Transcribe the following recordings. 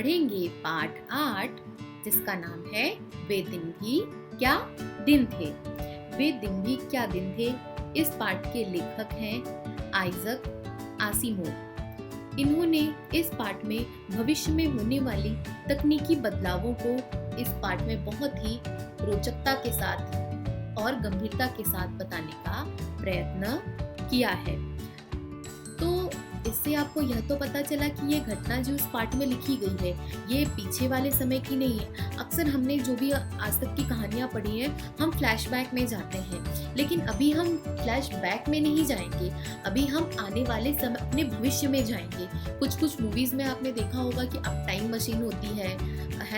पढ़ेंगे पाठ 8 जिसका नाम है वे दिन भी क्या दिन थे। वे दिन भी क्या दिन थे। इस पाठ के लेखक हैं आइजक आसिमोव। इन्होंने इस पाठ में भविष्य में होने वाली तकनीकी बदलावों को इस पाठ में बहुत ही रोचकता के साथ और गंभीरता के साथ बताने का प्रयत्न किया है। तो इससे आपको यह तो पता चला कि ये घटना जो इस पाठ में लिखी गई है ये पीछे वाले समय की नहीं है। अक्सर हमने जो भी आज तक की कहानियां पढ़ी हैं हम फ्लैशबैक में जाते हैं, लेकिन अभी हम फ्लैशबैक में नहीं जाएंगे। अभी हम आने वाले समय अपने भविष्य में जाएंगे। कुछ मूवीज में आपने देखा होगा कि अब टाइम मशीन होती है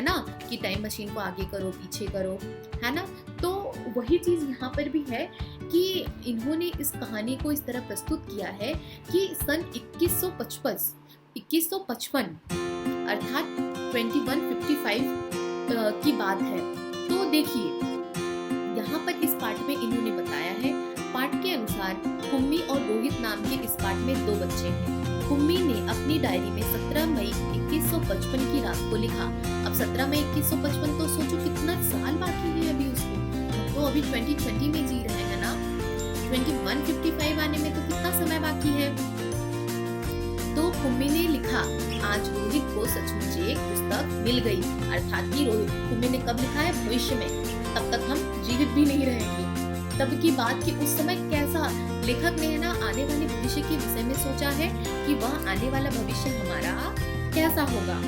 ना, कि टाइम मशीन को आगे करो पीछे करो, है ना। तो वही चीज यहाँ पर भी है कि इन्होंने इस कहानी को इस तरह प्रस्तुत किया है कि सन 2155 अर्थात 2155 की बात है। तो देखिए यहाँ पर इस पाठ में इन्होंने बताया है, पाठ के अनुसार कुम्मी और रोहित नाम के इस पाठ में 2 बच्चे हैं। कुम्मी ने अपनी डायरी में 17 मई 2155 की रात को लिखा। अब 17 मई 2155 तो सोचो कितना साल बाकी है अभी उसको। हम तो अभी 2020 में जी रहे हैं ना, 2155 आने में तो कितना समय बाकी है। तो कुम्मी ने लिखा, आज रोहित को सचमुच एक पुस्तक मिल गई। अर्थात कि कुम्मी ने कब लिखा है, भविष्य में, तब तक हम जीवित भी नहीं रहेंगे। तब की बात कि उस समय कैसा लेखक ने है ना आने वाले भविष्य के विषय में सोचा है कि वह आने वाला भविष्य हमारा कैसा होगा।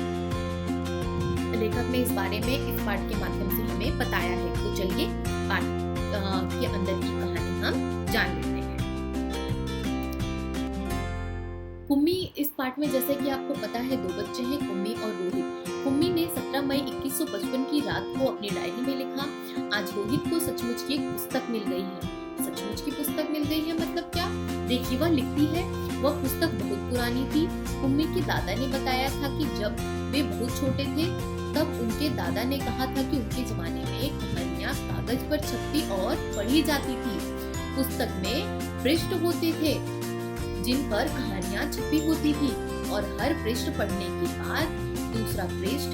लेखक ने इस बारे में इस पाठ के माध्यम से हमें बताया है। तो चलिए पाठ के अंदर की कहानी हम जान लेते हैं। कुम्मी इस पाठ में, जैसे कि आपको पता है, 2 बच्चे हैं, कुम्मी और रोहित। कुम्मी ने 17 मई 2155 की रात को अपनी डायरी में लिखा, आज रोहित को सचमुच की एक पुस्तक मिल गई है। सचमुच की पुस्तक मिल गई है मतलब क्या? देखिए वह लिखती है, वह पुस्तक बहुत पुरानी थी। कुम्मी के दादा ने बताया था कि जब वे बहुत छोटे थे तब उनके दादा ने कहा था कि उनके जमाने में कहानियां कागज पर छपती और पढ़ी जाती थी। पुस्तक में पृष्ठ होते थे जिन पर कहानियां छपी होती थी और हर पृष्ठ पढ़ने के बाद दूसरा पृष्ठ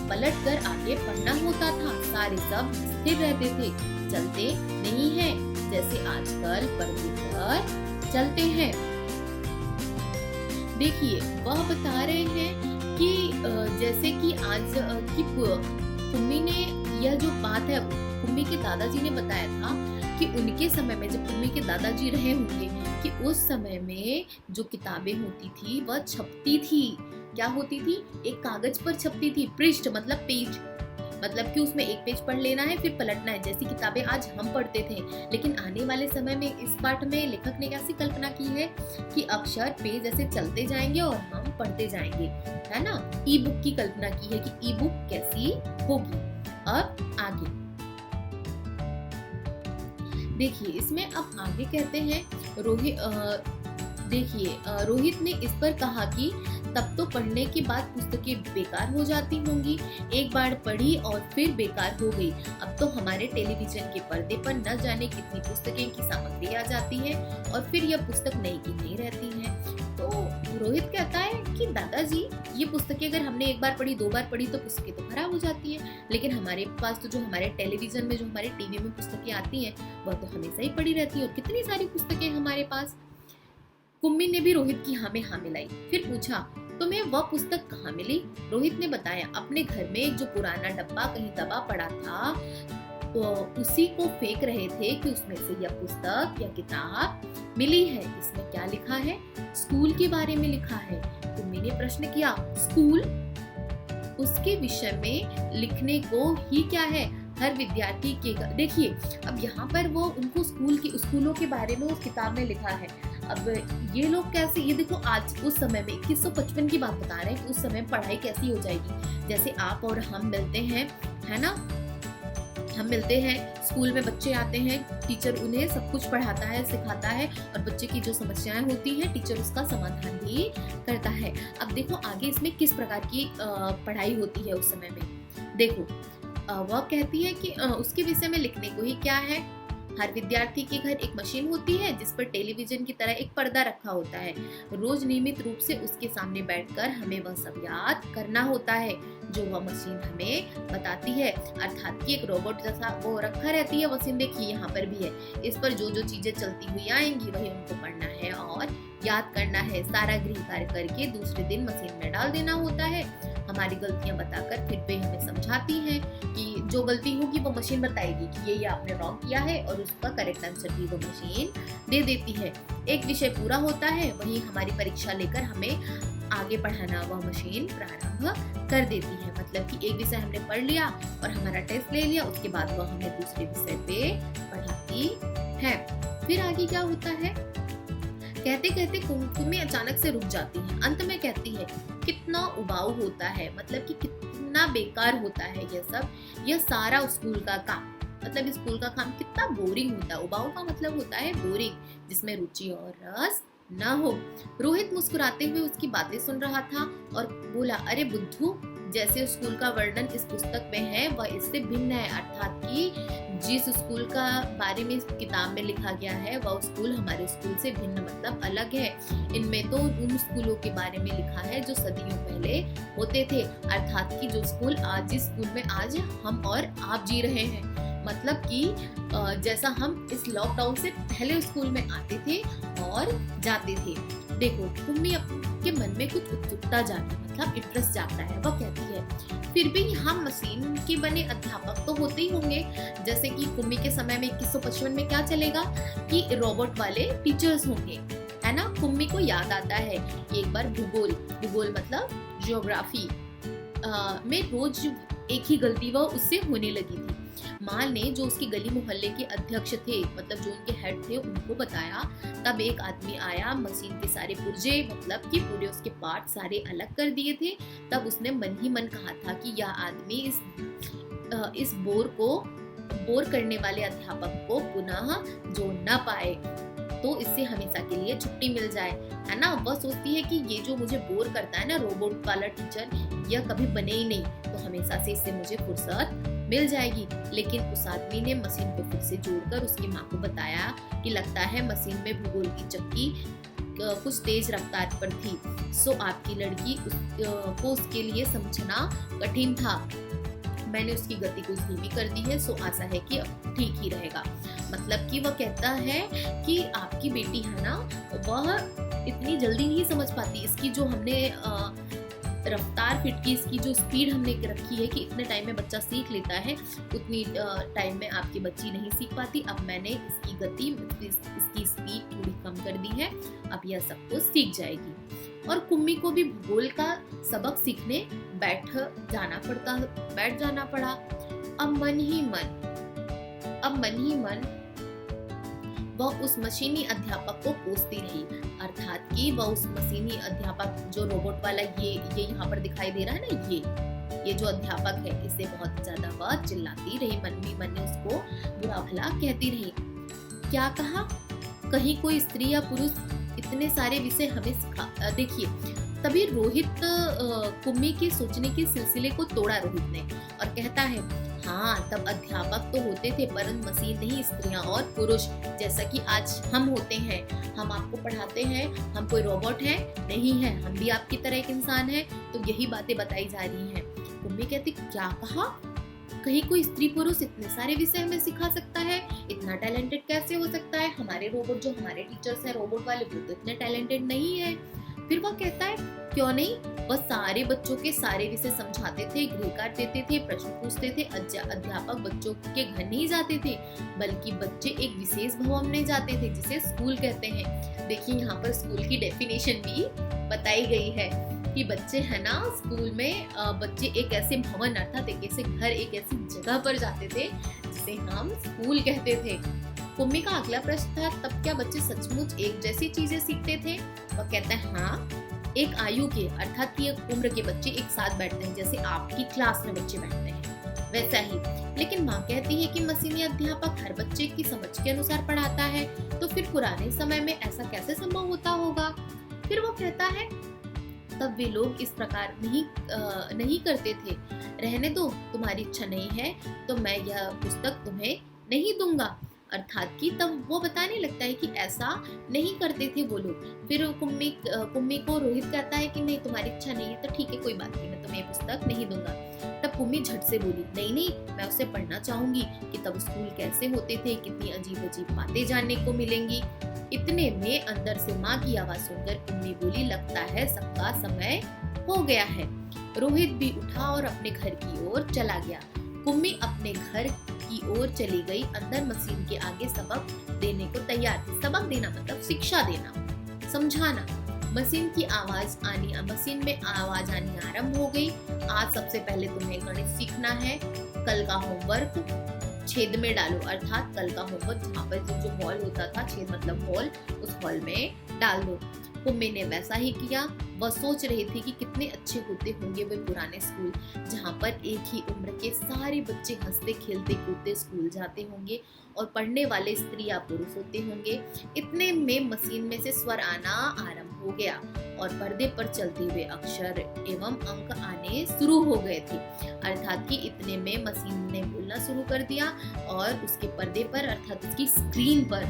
पलट कर आगे पढ़ना होता था। सारे शब्द स्थिर रहते थे, चलते नहीं हैं जैसे आजकल पर्दे पर चलते हैं। देखिए वह बता रहे हैं कि जैसे कि आज की कुम्मी ने यह जो बात है, कुम्मी के दादाजी ने बताया था कि उनके समय में जब कुम्मी के दादाजी रहे होंगे कि उस समय में जो किताबें होती थी वह छपती थी। क्या होती थी? एक कागज पर छपती थी। पृष्ठ मतलब पेज, मतलब कि उसमें एक पेज पढ़ लेना है फिर पलटना है, जैसी किताबें आज हम पढ़ते थे। लेकिन आने वाले समय में इस पाठ में लेखक ने कैसी कल्पना की है कि अक्षर पेज ऐसे चलते जाएंगे और हम पढ़ते जाएंगे, है ना। ई बुक की कल्पना की है कि ई बुक कैसी होगी। अब आगे देखिए, इसमें अब आगे कहते हैं रोहित ने इस पर कहा कि तब तो पढ़ने के बाद पुस्तकें बेकार हो जाती होंगी। एक बार पढ़ी और फिर बेकार हो गई। अब तो हमारे टेलीविजन के पर्दे पर न जाने कितनी पुस्तकें की सामग्री आ जाती है और फिर यह पुस्तक नई की नई रहती है। तो रोहित कहता है कि दादाजी ये पुस्तकें अगर हमने एक बार पढ़ी 2 बार पढ़ी तो पुस्तकें तो खराब हो जाती है, लेकिन हमारे पास तो जो हमारे टेलीविजन में जो हमारे टीवी में पुस्तकें आती हैं वह तो हमेशा ही पड़ी रहती है और कितनी सारी पुस्तकें हमारे पास। कुम्मी ने भी रोहित की हाँ में हाँ मिलाई। फिर पूछा, तुम्हें वह पुस्तक कहाँ मिली? रोहित ने बताया, अपने घर में एक जो पुराना डब्बा कहीं दबा पड़ा था तो उसी को फेंक रहे थे कि उसमें से यह पुस्तक या किताब मिली है। इसमें क्या लिखा है? स्कूल के बारे में लिखा है। कुम्मी ने प्रश्न किया, स्कूल? उसके विषय में लिखने को ही क्या है? हर विद्यार्थी के, देखिए अब यहाँ पर वो उनको स्कूलों के बारे में उस किताब में लिखा है। अब ये लोग कैसे, ये देखो आज उस समय में 2155 की बात बता रहे हैं कि उस समय पढ़ाई कैसी हो जाएगी। जैसे आप और हम मिलते हैं, है ना, हम मिलते हैं, स्कूल में बच्चे आते हैं, टीचर उन्हें सब कुछ पढ़ाता है, सिखाता है और बच्चे की जो समस्याएं होती हैं टीचर उसका समाधान भी करता है। अब देखो आगे इसमें किस प्रकार की पढ़ाई होती है उस समय में। देखो वह कहती है कि उसके विषय में लिखने को ही क्या है, हर विद्यार्थी के घर एक मशीन होती है जिस पर टेलीविजन की तरह एक पर्दा रखा होता है। रोज नियमित रूप से उसके सामने बैठकर हमें वह सब याद करना होता है जो वह मशीन हमें बताती है। अर्थात कि एक रोबोट जैसा वो रखा रहती है मशीन, देखिए यहाँ पर भी है। इस पर जो जो चीजें चलती हुई आएंगी वही उनको पढ़ना है और याद करना है। सारा गृह कार्य करके दूसरे दिन मशीन में डाल देना होता है। हमारी गलतियां बताकर फिर वे हमें समझाती हैं कि जो गलती होगी वो मशीन बताएगी कि ये आपने रॉन्ग किया है और उसका करेक्ट आंसर भी वो मशीन दे देती है। एक विषय पूरा होता है, वही हमारी परीक्षा लेकर हमें आगे पढ़ाना वह मशीन प्रारंभ कर देती है। मतलब कि एक विषय हमने पढ़ लिया और हमारा टेस्ट ले लिया, उसके बाद वह हमें दूसरे विषय पे पढ़ाती है। फिर आगे क्या होता है, कहते कहते कुमकुमी अचानक से रुक जाती है। अंत में कहती है कितना उबाऊ होता है, मतलब कि कितना बेकार होता है ये सब, यह सारा स्कूल का काम। मतलब स्कूल का काम कितना बोरिंग होता है। उबाऊ का मतलब होता है बोरिंग, जिसमें रुचि और रस न हो। रोहित मुस्कुराते हुए उसकी बातें सुन रहा था और बोला, अरे बुद्धू, जैसे स्कूल का वर्णन इस पुस्तक में है वह इससे भिन्न है। अर्थात कि जिस स्कूल का बारे में इस किताब में लिखा गया है वह स्कूल हमारे स्कूल से भिन्न, मतलब अलग है। इनमें तो उन स्कूलों के बारे में लिखा है जो सदियों पहले होते थे। अर्थात कि जो स्कूल आज, जिस स्कूल में आज हम और आप जी रहे हैं, मतलब कि जैसा हम इस लॉकडाउन से पहले स्कूल में आते थे और जाते थे। देखो, कुम्मी के मन में कुछ उत्सुकता जागी, मतलब इंटरेस्ट जागता है। वह कहती है फिर भी हम मशीन के बने अध्यापक तो होते ही होंगे। जैसे कि कुम्मी के समय में 2155 में क्या चलेगा कि रोबोट वाले टीचर्स होंगे, है ना। कुम्मी को याद आता है एक बार भूगोल मतलब ज्योग्राफी में रोज एक ही गलती वह उससे होने लगी थी। माँ ने जो उसकी गली मोहल्ले के अध्यक्ष थे, मतलब जो उनके हेड थे, उनको बताया। तब एक आदमी आया, मशीन के सारे पुर्जे, मतलब कि पूरे उसके पार्ट सारे अलग कर दिए थे। तब उसने मन ही मन कहा था कि यह आदमी इस बोर करने वाले अध्यापक को पुनः जोड़ न पाए तो इससे हमेशा के लिए छुट्टी मिल जाए, है ना। वह सोचती है कि ये जो मुझे बोर करता है ना रोबोट वाला टीचर, यह कभी बने ही नहीं, तो हमेशा से इससे मुझे फुर्सत मिल जाएगी। लेकिन उस आदमी ने मशीन को फिर से जोड़कर उसकी माँ को बताया कि लगता है मशीन में भूगोल की चक्की कुछ तेज रफ्तार पर थी, सो आपकी लड़की को उसके लिए समझना कठिन था। मैंने उसकी गति कुछ धीमी कर दी है, सो आशा है कि अब ठीक ही रहेगा। मतलब कि वह कहता है कि आपकी बेटी है ना, वह इतनी जल्दी नहीं समझ पाती। इसकी जो हमने रफ्तार फिट की, इसकी जो स्पीड हमने रखी है कि इतने टाइम में बच्चा सीख लेता है, उतनी टाइम में आपकी बच्ची नहीं सीख पाती। अब मैंने इसकी गति, इसकी स्पीड थोड़ी कम कर दी है, अब यह सब कुछ सीख जाएगी। और कुम्मी को भी भूगोल का सबक सीखने बैठ जाना पड़ा। अब मन ही मन वह उस मशीनी अध्यापक को कोसती रही। अर्थात कि वह उस मशीनी अध्यापक, जो रोबोट वाला ये यहाँ पर दिखाई दे रहा है ना, ये जो अध्यापक है, इससे बहुत ज्यादा वह चिल्लाती रही। मन ही मन उसको बुरा भला कहती रही। क्या कहा, कहीं कोई स्त्री या पुरुष इतने सारे विषय हमें सिखा। देखिए, तभी रोहित कुम्मी के सोचने के सिलसिले को तोड़ा रोहित ने और कहता है, हाँ, तब अध्यापक तो होते थे, परंतु मशीन नहीं, स्त्रियां और पुरुष, जैसा कि आज हम होते हैं। हम आपको पढ़ाते हैं, हम कोई रोबोट है नहीं है, हम भी आपकी तरह एक इंसान है। तो यही बातें बताई जा रही हैं। कुम्मी कहती, क्या कहा, कहीं कोई स्त्री पुरुष इतने सारे विषय हमें सिखा सकता है, इतना टैलेंटेड कैसे हो सकता है। हमारे रोबोट, जो हमारे टीचर्स हैं रोबोट वाले, वो तो इतने टैलेंटेड नहीं है। फिर वह कहता है, क्यों नहीं, वह सारे बच्चों के सारे विषय समझाते थे, गृह कार्य देते थे, प्रश्न पूछते थे। अध्यापक बच्चों के घर नहीं जाते थे, बल्कि बच्चे एक विशेष भवन में जाते थे, जिसे स्कूल कहते हैं। देखिए, यहाँ पर स्कूल की डेफिनेशन भी बताई गई है कि बच्चे है ना, स्कूल में बच्चे एक ऐसे भवन, अर्थात एक ऐसे घर, एक ऐसी जगह पर जाते थे जिसे हम स्कूल कहते थे। कुम्मी का अगला प्रश्न था, तब क्या बच्चे सचमुच एक जैसी चीजें सीखते थे। वह कहता है, हाँ, एक आयु के, अर्थात की एक उम्र के बच्चे एक साथ बैठते हैं, जैसे आपकी क्लास में बच्चे बैठते हैं, वैसा ही। लेकिन माँ कहती है कि मशीनी अध्यापक हर बच्चे की समझ के अनुसार पढ़ाता है, तो फिर पुराने समय में ऐसा कैसे संभव होता होगा। फिर वो कहता है, तब वे लोग इस प्रकार नहीं करते थे। रहने दो, तुम्हारी इच्छा नहीं है तो मैं यह पुस्तक तुम्हें नहीं दूंगा। अर्थात कि तब वो बताने लगता है कि ऐसा नहीं करते थे वो लोग। फिर कुम्मी को रोहित कहता है कि नहीं तुम्हारी इच्छा नहीं है तो ठीक है कोई बात नहीं, मैं तुम्हें ये पुस्तक नहीं दूंगा। तब कुम्मी झट से बोली नहीं नहीं मैं उसे पढ़ना चाहूंगी कि तब स्कूल कैसे होते थे, कितनी अजीब अजीब बातें जानने को मिलेंगी। इतने में अंदर से माँ की आवाज सुनकर कुम्मी बोली लगता है सबका समय हो गया है। रोहित भी उठा और अपने घर की ओर चला गया। कुम्मी अपने घर की ओर चली गई। अंदर मशीन के आगे सबक देने को तैयार थी। सबक देना मतलब शिक्षा देना, समझाना। मशीन में आवाज आनी आरंभ हो गई। आज सबसे पहले तुम्हें गणित सीखना है। कल का होमवर्क छेद में डालो, अर्थात कल का होमवर्क जहाँ पर जो हॉल होता था, छेद मतलब हॉल, उस हॉल में डाल दो। कुम्मी ने वैसा ही किया। वह सोच रही थी कि कितने अच्छे होते होंगे वे पुराने स्कूल, जहाँ पर एक ही उम्र के सारे बच्चे हंसते खेलते कूदते स्कूल जाते होंगे और पढ़ने वाले स्त्री या पुरुष होते होंगे। इतने में मशीन में से स्वर आना आरंभ हो गया और पर्दे पर चलते हुए अक्षर एवं अंक आने शुरू हो गए थे। अर्थात कि इतने में मशीन ने बोलना शुरू कर दिया और उसके पर्दे पर अर्थात उसकी स्क्रीन पर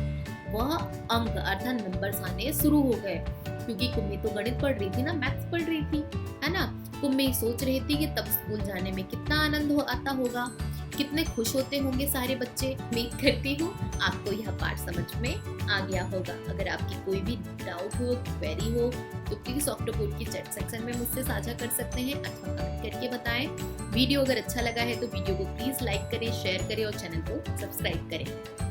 वह अंक अर्थात नंबर्स आने शुरू हो गए। क्योंकि कुम्मी तो गणित पढ़ रही थी ना, मैथ्स पढ़ रही थी, है ना। कुम्मी सोच रही थी कि तब स्कूल जाने में कितना आनंद आता होगा, कितने खुश होते होंगे सारे बच्चे। उम्मीद करती हूँ आपको यह पाठ समझ में आ गया होगा। अगर आपकी कोई भी डाउट हो, क्वेरी हो तो प्लीज ऑक्टोपोड की चैट सेक्शन में मुझसे साझा कर सकते हैं अथवा कमेंट करके बताएं। वीडियो अगर अच्छा लगा है तो वीडियो को प्लीज लाइक करें, शेयर करें और चैनल को सब्सक्राइब करें।